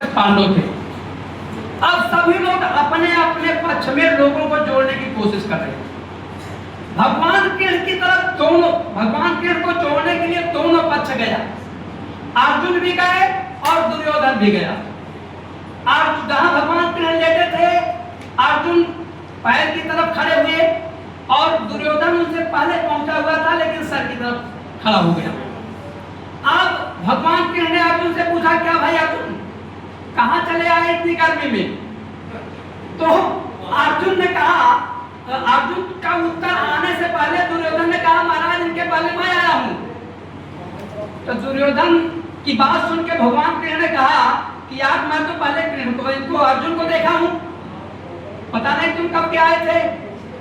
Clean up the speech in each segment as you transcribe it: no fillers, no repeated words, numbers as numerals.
पांडव थे। अब सभी लोग अपने अपने पक्ष में लोगों को जोड़ने की कोशिश कर रहे हैं। भगवान कृष्ण की तरफ भगवान कृष्ण को जोड़ने के लिए दोनों पक्ष गया। अर्जुन भी गए और दुर्योधन भी गया। और जहां भगवान कृष्ण लेटे थे, अर्जुन पैर की तरफ खड़े हुए और दुर्योधन उनसे पहले पहुंचा हुआ था, लेकिन सर की तरफ खड़ा हो गया। अब भगवान कृष्ण ने अर्जुन से पूछा, क्या भाई अर्जुन, कहां चले आए इतनी गर्मी में? तो अर्जुन ने कहा, अर्जुन का उत्तर आने से पहले दुर्योधन ने कहा, महाराज इनके पहले मैं आया हूं। तो दुर्योधन की बात सुन के भगवान कृष्ण ने कहा कि यार मैं तो पहले कृष्ण को, इनको अर्जुन को देखा हूं, पता नहीं तुम कब के आए थे।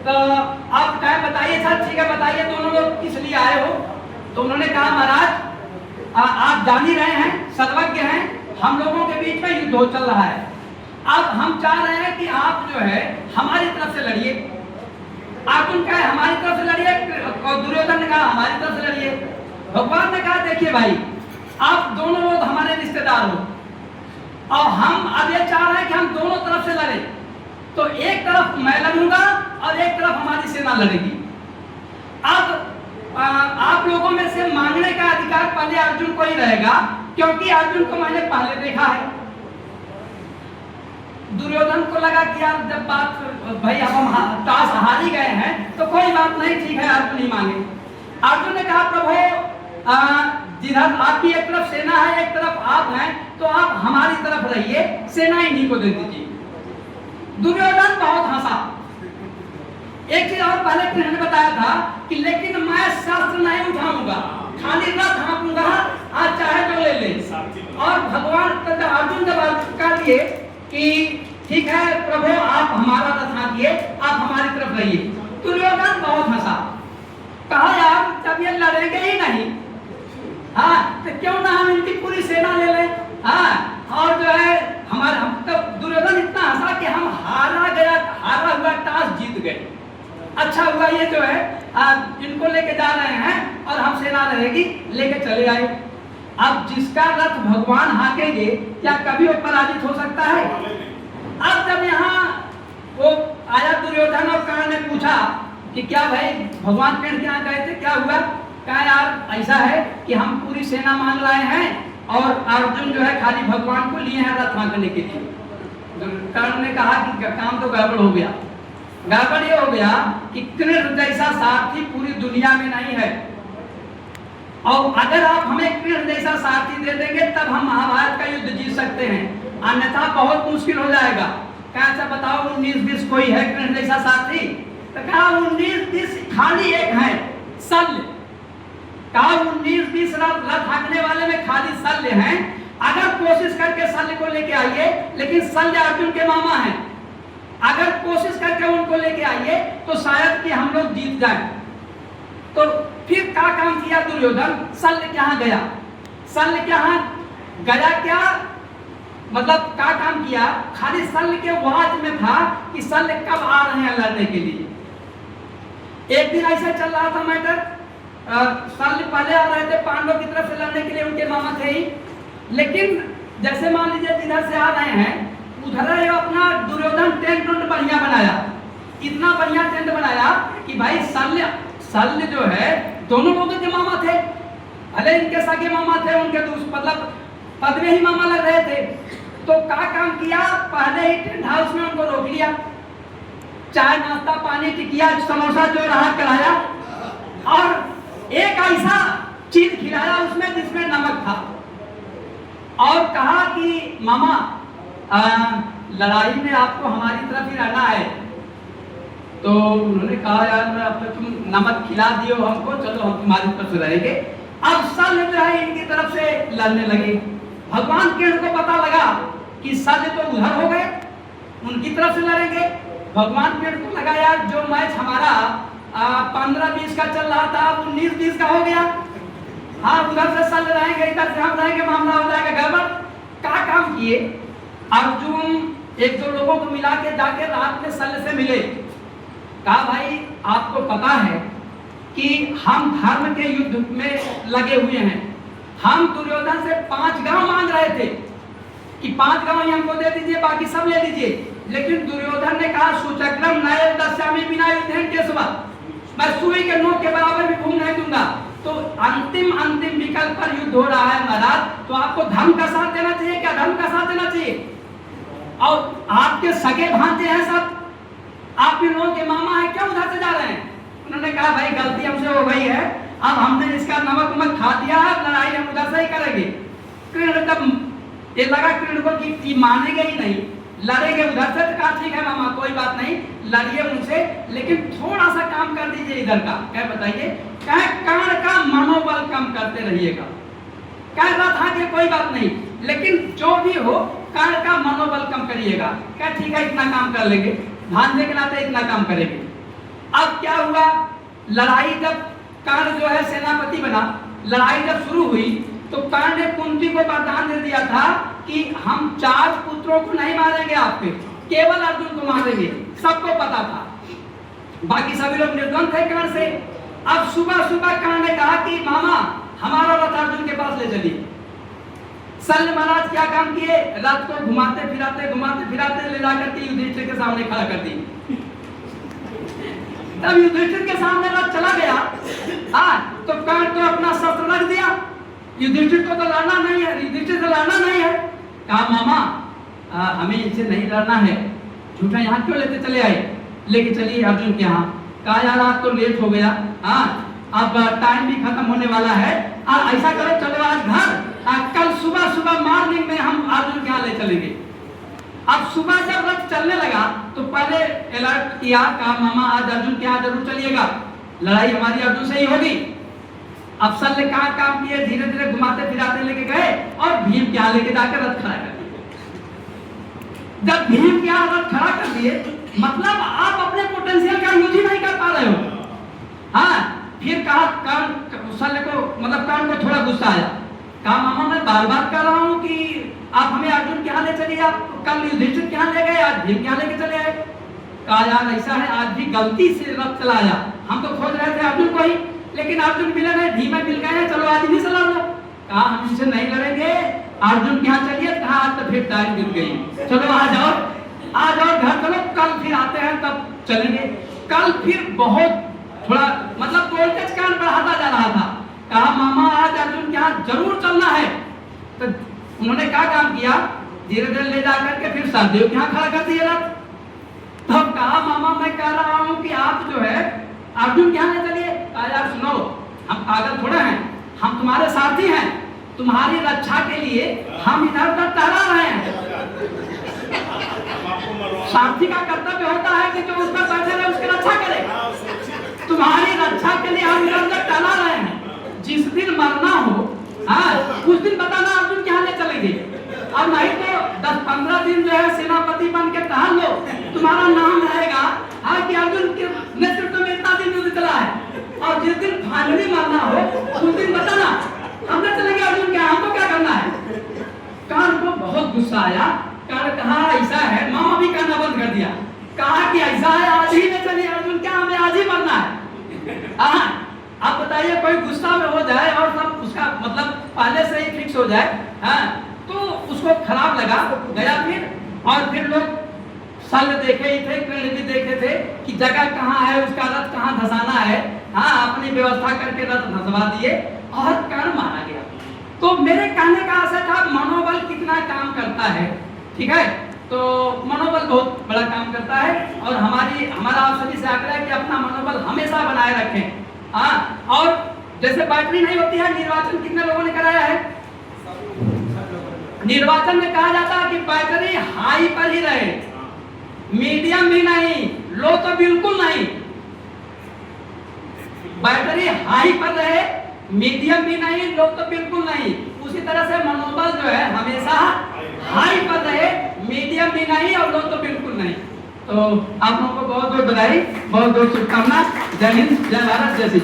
तो आप क्या बताइए सर, ठीक है बताइए दोनों लोग किस लिए आए हो? तो उन्होंने कहा, महाराज आप जान ही रहे हैं, सर्वज्ञ हैं, हम लोगों के बीच में युद्ध चल रहा है। अब हम चाह रहे हैं कि आप जो है हमारी तरफ से लड़िए। अर्जुन कहा हमारी तरफ से लड़िए, और दुर्योधन ने कहा हमारी तरफ से लड़िए। भगवान ने कहा, देखिए भाई, आप दोनों लोग हमारे रिश्तेदार हो और हम अब ये चाह रहे हैं कि हम दोनों तरफ से लड़े। तो एक तरफ मैं लड़ूंगा और एक तरफ हमारी सेना लड़ेगी। अब आप लोगों में से मांगने का अधिकार पहले अर्जुन को ही रहेगा, क्योंकि अर्जुन को मैंने पहले देखा है। दुर्योधन को लगा कि यार जब बात भाई अब हम टास हार ही गए हैं तो कोई बात नहीं, ठीक है अर्जुन ही मांगे। अर्जुन ने कहा, प्रभु जिधर आपकी एक तरफ सेना है एक तरफ आप हैं, तो आप हमारी तरफ रहिए, सेना इन्हीं को दे दीजिए। दुर्योधन बहुत हंसा। एक चीज और पहले कृष्ण ने बताया था कि लेकिन मैं शस्त्र नहीं उठाऊंगा, खाली रथ हाँकूंगा, आज चाहे जो ले ले। और भगवान अर्जुन जब कह दिए कि ठीक है प्रभु आप हमारा रथ हाँकिए, आप हमारी तरफ रहिए, दुर्योधन बहुत हंसा। कहा यार जब ये लड़ेंगे ही नहीं, हाँ तो क्यों ना हम इनकी पूरी सेना ले लें। हाँ, और जो है हमारे हम तो दुर्योधन इतना हंसा कि हम हारा हुआ टास जीत गए। अच्छा हुआ ये जो है इनको लेके जा रहे हैं और हम सेना रहेगी लेके चले आए। अब जिसका रथ भगवान हाँकेंगे क्या कभी वो पराजित हो सकता है? अब जब यहाँ वो आया दुर्योधन और कर्ण ने पूछा कि क्या भाई भगवान कृष्ण के यहाँ गए थे, क्या हुआ? कहा यार ऐसा है कि हम पूरी सेना मान लाए हैं और अर्जुन जो है खाली भगवान को लिए हैं रथ हाँकने के लिए। कर्ण ने कहा कि काम तो गड़बड़ हो गया। गड़बड़ ये हो गया कि कृष्ण जैसा सारथी पूरी दुनिया में नहीं है, और अगर आप हमें कृष्ण जैसा सारथी दे देंगे तब हम महाभारत का युद्ध जीत सकते हैं, अन्यथा बहुत मुश्किल हो जाएगा। कैसा बताओ 19-20 कोई है कृष्ण जैसा सारथी? तो कहा 19-20 खाली एक है, शल्य। कहा 19-20 रथ हाँकने वाले में खाली शल्य हैं, अगर कोशिश करके शल्य को लेके आइए, लेकिन शल्य अर्जुन के मामा हैं, अगर कोशिश करके उनको लेके आइए तो शायद कि हम लोग जीत जाएं। तो फिर क्या काम किया दुर्योधन? शल्य के यहाँ गया। शल्य के यहाँ गया क्या मतलब क्या काम किया? खाली शल्य के वाच में था कि शल्य कब आ रहे हैं लड़ने के लिए। एक दिन ऐसा चल रहा था मैटर, शल्य पहले आ रहे थे पांडव की तरफ से लड़ने के लिए, उनके मामा थे ही, लेकिन जैसे मान लीजिए जिधर से आ रहे हैं उधर अपना दुर्योधन टेंट बढ़िया बनाया, इतना बढ़िया टेंट बनाया कि भाई शल्य जो है दोनों लोगों के मामा थे, भले इनके सगे मामा थे, उनके मतलब पदवे ही मामा लग रहे थे। तो क्या काम किया? पहले ही टेंट हाउस में उनको रोक लिया, चाय नाश्ता पानी टिकिया समोसा जो रहा कराया, और एक ऐसा चीज खिलाया उसमें जिसमें नमक था, और कहा कि मामा लड़ाई में आपको हमारी तरफ ही रहना है। तो उन्होंने कहा यार मैं अब तो तुम नमक खिला दियो हमको, चलो हम तुम्हारी तरफ से रहेंगे। अब शल्य जो है इनकी तरफ से लड़ने लगे। भगवान कृष्ण को पता लगा कि शल्य तो उधर हो गए, उनकी तरफ से लड़ेंगे। भगवान कृष्ण को लगा यार जो मैच हमारा 15-20 का चल रहा था 19-20 का हो गया, हाँ उधर से शल्य रहेंगे इधर से हम रहेंगे, मामला हो जाएगा गड़बड़। क्या काम किए? अर्जुन एक दो लोगों को मिला के जाके रात में शल्य से मिले। कहा भाई आपको पता है कि हम धर्म के युद्ध में लगे हुए हैं, हम दुर्योधन से 5 गांव मांग रहे थे कि 5 गांव ही हमको दे दीजिए, बाकी सब ले लीजिए। लेकिन दुर्योधन ने कहा सुचक्रम नये दस्यामी बिना युद्धेन केशव, मैं सुई के नोक के बराबर भी घूम नहीं दूंगा। तो अंतिम विकल्प पर युद्ध हो रहा है महाराज, तो आपको धर्म का साथ देना चाहिए, क्या धर्म का साथ देना चाहिए? और आपके सगे भांजे हैं सब, आप इन लोगों के मामा हैं, क्यों उधर से जा रहे हैं? उन्होंने कहा भाई गलती हमसे हो गई है, अब हमने इसका नमक खा दिया है, लड़ाई हम उधर से ही करेंगे। कृष्ण तब ये लगा कृष्ण को कि मानेंगे ही नहीं, लड़ेंगे उधर से। तो कहा ठीक है मामा कोई बात नहीं, लड़िए उनसे, लेकिन थोड़ा सा काम कर दीजिए इधर का। क्या बताइए? क्या कर्ण का मनोबल कम करते रहिएगा। कह रहा था कि कोई बात नहीं, लेकिन जो भी हो कर्ण का मनोबल कम करिएगा। क्या ठीक है इतना काम कर लेंगे, भांजे के नाते इतना काम करेंगे। अब क्या हुआ, लड़ाई जब कर्ण जो है सेनापति बना, लड़ाई जब शुरू हुई तो कर्ण ने कुंती को वरदान दे दिया था कि हम 4 पुत्रों को नहीं मारेंगे आपके, केवल अर्जुन को मारेंगे। सबको पता था, बाकी सभी लोग निर्द्वंद थे कर्ण से। अब सुबह सुबह कर्ण ने कहा कि मामा हमारा रथ अर्जुन के पास ले चलिए। शल्य महाराज क्या काम किए, रथ को घुमाते फिराते ले जाकर के युधिष्ठिर के सामने खड़ा कर दिए। तब युधिष्ठिर के सामने रथ चला गया, तो कर्ण तो अपना शस्त्र रख दिया। युधिष्ठिर को तो लड़ना नहीं है, युधिष्ठिर से लड़ना नहीं है। कहा मामा हमें इनसे नहीं लड़ना है, झूठा यहाँ क्यों लेते चले आए, लेके चलिए अर्जुन के यहाँ। कहा यार आज तो लेट हो गया, अब टाइम भी खत्म होने वाला है, ऐसा करो चलो आज घर, कल सुबह मॉर्निंग में हम अर्जुन के यहाँ ले चलेंगे। अब सुबह जब रथ चलने लगा तो पहले अलर्ट किया, कहा मामा आज अर्जुन के यहाँ जरूर चलिएगा, लड़ाई हमारी अर्जुन से ही होगी। अफसर ने कहा काम किए, धीरे धीरे घुमाते फिराते लेके गए और भीम के यहाँ लेके जाकर रथ खड़ा कर दिए। जब भीम के यहाँ रथ खड़ा कर दिए, मतलब आप अपने पोटेंशियल का यूज ही नहीं कर पा रहे हो। फिर कहा कर्ण को, मतलब कर्ण को थोड़ा गुस्सा आया। कहा मामा मैं बार बार कह रहा हूँ कि आप हमें अर्जुन के यहाँ ले चलिए, आप कल युधिष्ठिर के यहाँ ले गए, आज भीम के यहाँ लेके चले आए। कहा यार ऐसा है, आज भी गलती से रथ चलाया, हम तो खोज रहे थे अर्जुन को ही, लेकिन अर्जुन मिले नहीं, भीम मिल गए हैं, चलो आज इन्हीं से लड़ लो। कहा हम इनसे नहीं लड़ेंगे, अर्जुन के यहाँ चलिए। कहा आज तो फिर टाइम गिर गई, चलो आ जाओ घर चलो, कल फिर आते हैं तब चलेंगे। कल फिर बहुत थोड़ा मतलब वोल्टेज का बढ़ाता जा रहा था। कहा मामा आज अर्जुन के यहाँ जरूर चलना है। तो उन्होंने क्या काम किया, धीरे धीरे ले जाकर के फिर सहदेव के यहाँ खड़ा कर दिया रथ। तब कहा मामा मैं कह रहा हूँ कि आप जो है अर्जुन के यहाँ ले चलिए। कहा यार सुनो, हम पागल थोड़े हैं, हम तुम्हारे साथी हैं, तुम्हारी रक्षा के लिए हम इधर उधर टहला रहे हैं। साथी का कर्तव्य होता है कि जो उस पर बैठे रहे उसकी रक्षा करे। तुम्हारी रक्षा के लिए हम इधर उधर टहला रहे हैं, जिस दिन मरना हो उस दिन बताना अर्जुन के यहाँ ले चलेंगे, और नहीं तो 10-15 दिन जो है सेनापति बन के टहल लो, तुम्हारा नाम रहेगा कि अर्जुन के नेतृत्व में इतना दिन युद्ध चला है, और जिस दिन फाइनली मरना हो उस दिन बताना हम ले चलेंगे अर्जुन के यहाँ, हमको क्या करना है। कर्ण को बहुत गुस्सा आया। कर्ण कहा ऐसा है, मामा भी कहना बंद कर दिया। कहा कि ऐसा है आज ही ले चलिए अर्जुन के, हमें आज ही मरना है। आप बताइए कोई गुस्सा में हो जाए और सब उसका मतलब पहले से ही फिक्स हो जाए, तो उसको खराब लगा गया फिर। और फिर लोग शल्य देखे ही थे, कृष्ण भी देखे थे कि जगह कहाँ है, उसका रथ कहाँ धसाना है, अपनी व्यवस्था करके रथ धसवा दिए और कर्ण मारा गया। तो मेरे कहने का आशय था मनोबल कितना काम करता है, ठीक है। तो मनोबल बहुत बड़ा काम करता है, और हमारा आप सभी से आग्रह है कि अपना मनोबल हमेशा बनाए रखें। और जैसे बैटरी नहीं होती है, निर्वाचन कितने लोगों ने कराया है? निर्वाचन में कहा जाता है कि बैटरी हाई पर ही रहे, मीडियम भी नहीं, लो तो बिल्कुल नहीं। बैटरी हाई पर रहे, मीडियम भी नहीं, लो तो बिल्कुल नहीं। उसी तरह से मनोबल जो है हमेशा हाई पर रहे, मीडियम भी नहीं और लो तो बिल्कुल नहीं। तो आप लोगों को बहुत बहुत बधाई, बहुत बहुत शुभकामना। जय हिंद, जय भारत, जय श्री।